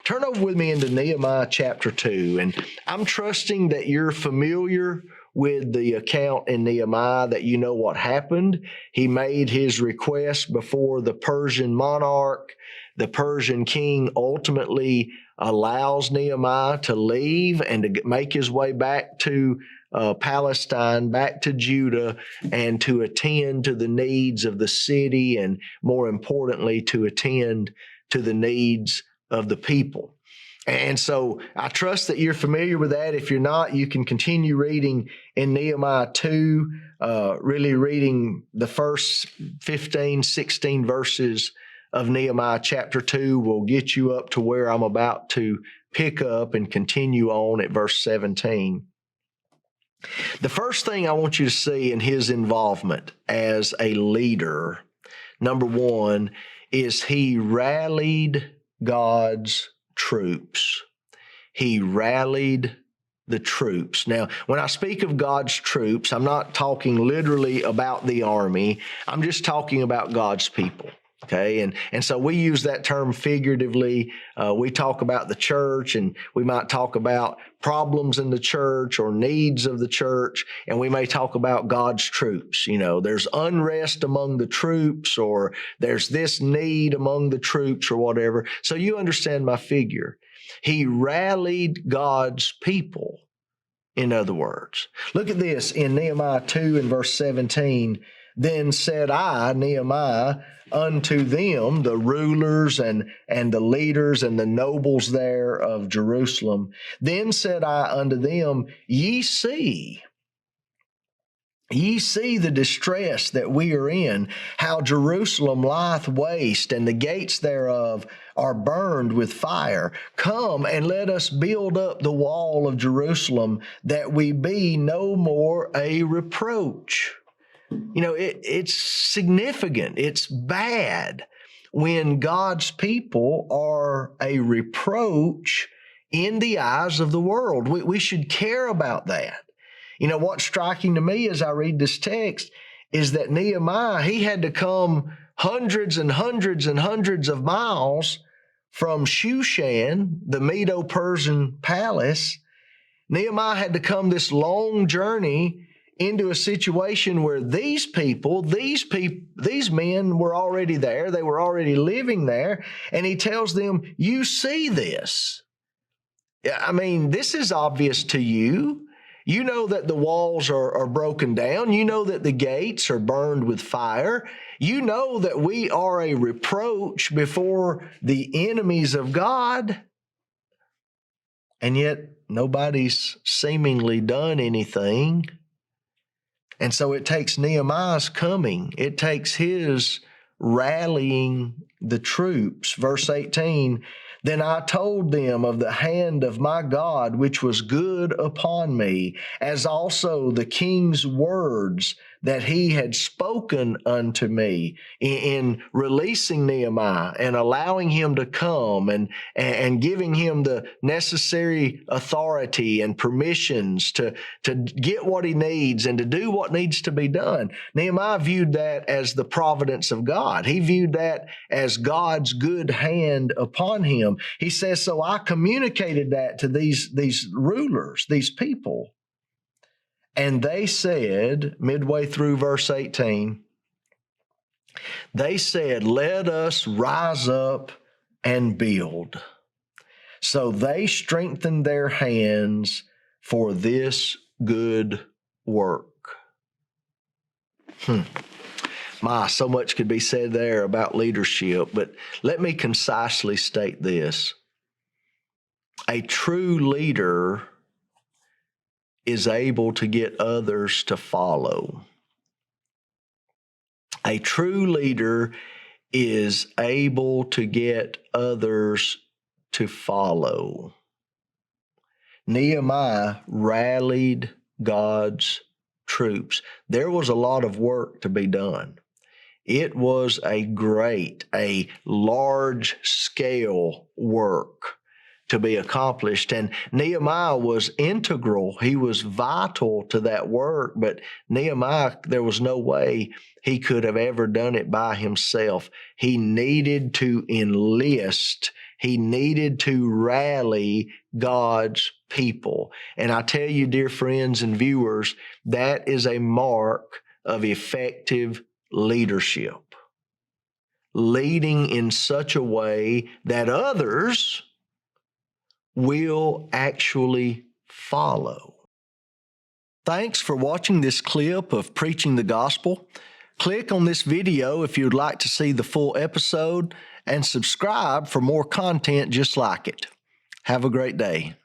turn over with me into Nehemiah chapter 2. And I'm trusting that you're familiar with the account in Nehemiah, that you know what happened. He made his request before the Persian monarch. The Persian king ultimately allows Nehemiah to leave and to make his way back to Palestine, back to Judah, and to attend to the needs of the city, and more importantly, to attend to the needs of the people. And so I trust that you're familiar with that. If you're not, you can continue reading in Nehemiah 2, really reading the first 15, 16 verses of Nehemiah chapter 2 will get you up to where I'm about to pick up and continue on at verse 17. The first thing I want you to see in his involvement as a leader, number one, is he rallied God's troops. He rallied the troops. Now, when I speak of God's troops, I'm not talking literally about the army. I'm just talking about God's people. Okay, and so we use that term figuratively. We talk about the church, and we might talk about problems in the church or needs of the church, and we may talk about God's troops. You know, there's unrest among the troops, or there's this need among the troops, or whatever. So you understand my figure. He rallied God's people, in other words. Look at this in Nehemiah 2 and verse 17. Then said I, Nehemiah, unto them, the rulers and the leaders and the nobles there of Jerusalem, then said I unto them, ye see the distress that we are in, how Jerusalem lieth waste, and the gates thereof are burned with fire. Come and let us build up the wall of Jerusalem, that we be no more a reproach. You know, it's significant. It's bad when God's people are a reproach in the eyes of the world. We should care about that. You know, what's striking to me as I read this text is that Nehemiah, he had to come hundreds and hundreds and hundreds of miles from Shushan, the Medo-Persian palace. Nehemiah had to come this long journey into a situation where these men were already there. They were already living there. And he tells them, you see this. I mean, this is obvious to you. You know that the walls are broken down. You know that the gates are burned with fire. You know that we are a reproach before the enemies of God. And yet nobody's seemingly done anything. And so it takes Nehemiah's coming. It takes his rallying the troops. Verse 18, then I told them of the hand of my God, which was good upon me, as also the king's words that he had spoken unto me in releasing Nehemiah and allowing him to come and giving him the necessary authority and permissions to get what he needs and to do what needs to be done. Nehemiah viewed that as the providence of God. He viewed that as God's good hand upon him. He says, so I communicated that to these rulers, these people. And they said, midway through verse 18, they said, let us rise up and build. So they strengthened their hands for this good work. So much could be said there about leadership, but let me concisely state this. A true leader is able to get others to follow. A true leader is able to get others to follow. Nehemiah rallied God's troops. There was a lot of work to be done. It was a large-scale work to be accomplished. And Nehemiah was integral. He was vital to that work. But Nehemiah, there was no way he could have ever done it by himself. He needed to enlist. He needed to rally God's people. And I tell you, dear friends and viewers, that is a mark of effective leadership. Leading in such a way that others will actually follow. Thanks for watching this clip of Preaching the Gospel. Click on this video if you'd like to see the full episode, and subscribe for more content just like it. Have a great day.